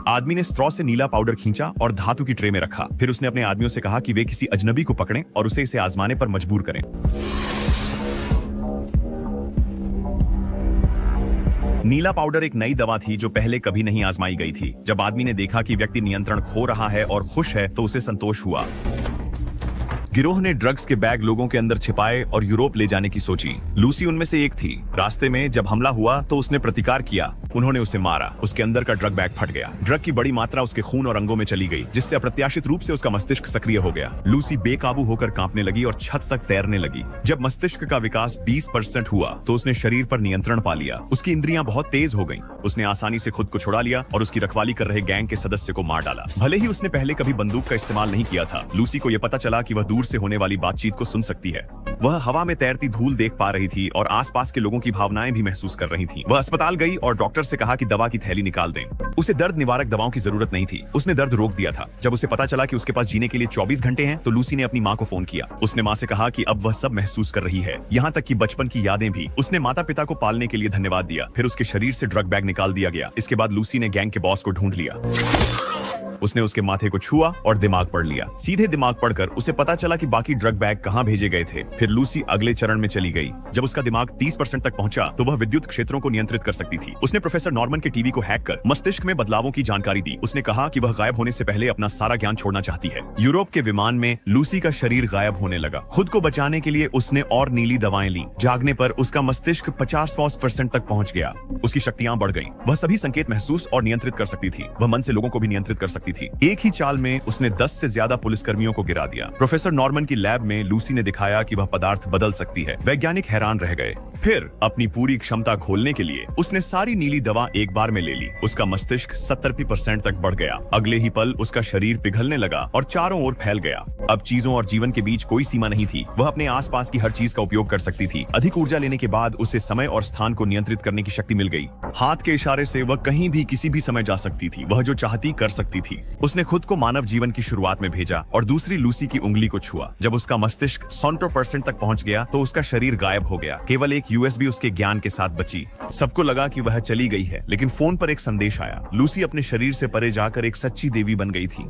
आदमी ने स्ट्रॉ से नीला पाउडर खींचा और धातु की ट्रे में रखा। फिर उसने अपने आदमियों से कहा कि वे किसी अजनबी को पकड़ें और उसे इसे आजमाने पर मजबूर करें। नीला पाउडर एक नई दवा थी जो पहले कभी नहीं आजमाई गई थी। जब आदमी ने देखा कि व्यक्ति नियंत्रण खो रहा है और खुश है तो उसे संतोष हुआ। गिरोह ने ड्रग्स के बैग लोगों के अंदर छिपाए और यूरोप ले जाने की सोची। लूसी उनमें से एक थी। रास्ते में जब हमला हुआ तो उसने प्रतिकार किया। उन्होंने उसे मारा। उसके अंदर का ड्रग बैग फट गया। ड्रग की बड़ी मात्रा उसके खून और अंगों में चली गई, जिससे अप्रत्याशित रूप से उसका मस्तिष्क सक्रिय हो गया। लूसी बेकाबू होकर कांपने लगी और छत तक तैरने लगी। जब मस्तिष्क का विकास 20% हुआ तो उसने शरीर पर नियंत्रण पा लिया। उसकी इंद्रियां बहुत तेज हो गईं। उसने आसानी से खुद को छुड़ा लिया और उसकी रखवाली कर रहे गैंग के सदस्य को मार डाला। भले ही उसने पहले कभी बंदूक का इस्तेमाल नहीं किया था, लूसी को यह पता चला कि वह दूर से होने वाली बातचीत को सुन सकती है। वह हवा में तैरती धूल देख पा रही थी और आसपास के लोगों की भावनाएं भी महसूस कर रही थीं। वह अस्पताल गई और डॉक्टर से कहा कि दवा की थैली निकाल दें। उसे दर्द निवारक दवाओं की जरूरत नहीं थी। उसने दर्द रोक दिया था। जब उसे पता चला कि उसके पास जीने के लिए 24 घंटे हैं, तो लूसी ने अपनी मां को फोन किया। उसने मां से कहा कि अब वह सब महसूस कर रही है, यहाँ तक कि बचपन की यादें भी। उसने माता पिता को पालने के लिए धन्यवाद दिया। फिर उसके शरीर से ड्रग बैग निकाल दिया गया। इसके बाद लूसी ने गैंग के बॉस को ढूंढ लिया। उसने उसके माथे को छुआ और दिमाग पढ़ लिया। सीधे दिमाग पढ़कर उसे पता चला कि बाकी ड्रग बैग कहां भेजे गए थे। फिर लूसी अगले चरण में चली गई। जब उसका दिमाग 30% तक पहुंचा तो वह विद्युत क्षेत्रों को नियंत्रित कर सकती थी। उसने प्रोफेसर नॉर्मन के टीवी को हैक कर मस्तिष्क में बदलावों की जानकारी दी। उसने कहा कि वह गायब होने से पहले अपना सारा ज्ञान छोड़ना चाहती है। यूरोप के विमान में लूसी का शरीर गायब होने लगा। खुद को बचाने के लिए उसने और नीली दवाएं ली। जागने पर उसका मस्तिष्क 50% तक पहुंच गया। उसकी शक्तियां बढ़ गईं। वह सभी संकेत महसूस और नियंत्रित कर सकती थी। वह मन से लोगों को भी नियंत्रित कर सकती थी। एक ही चाल में उसने 10 से ज्यादा पुलिसकर्मियों को गिरा दिया। प्रोफेसर नॉर्मन की लैब में लूसी ने दिखाया कि वह पदार्थ बदल सकती है। वैज्ञानिक हैरान रह गए। फिर अपनी पूरी क्षमता खोलने के लिए उसने सारी नीली दवा एक बार में ले ली। उसका मस्तिष्क 70% तक बढ़ गया। अगले ही पल उसका शरीर पिघलने लगा और चारों ओर फैल गया। अब चीजों और जीवन के बीच कोई सीमा नहीं थी। वह अपने आसपास की हर चीज का उपयोग कर सकती थी। अधिक ऊर्जा लेने के बाद उसे समय और स्थान को नियंत्रित करने की शक्ति मिल गई। हाथ के इशारे से वह कहीं भी किसी भी समय जा सकती थी। वह जो चाहती कर सकती थी। उसने खुद को मानव जीवन की शुरुआत में भेजा और दूसरी लूसी की उंगली को छुआ। जब उसका मस्तिष्क 100% तक पहुंच गया तो उसका शरीर गायब हो गया। केवल एक यूएसबी उसके ज्ञान के साथ बची। सबको लगा कि वह चली गई है, लेकिन फोन पर एक संदेश आया। लूसी अपने शरीर से परे जाकर एक सच्ची देवी बन गई थी।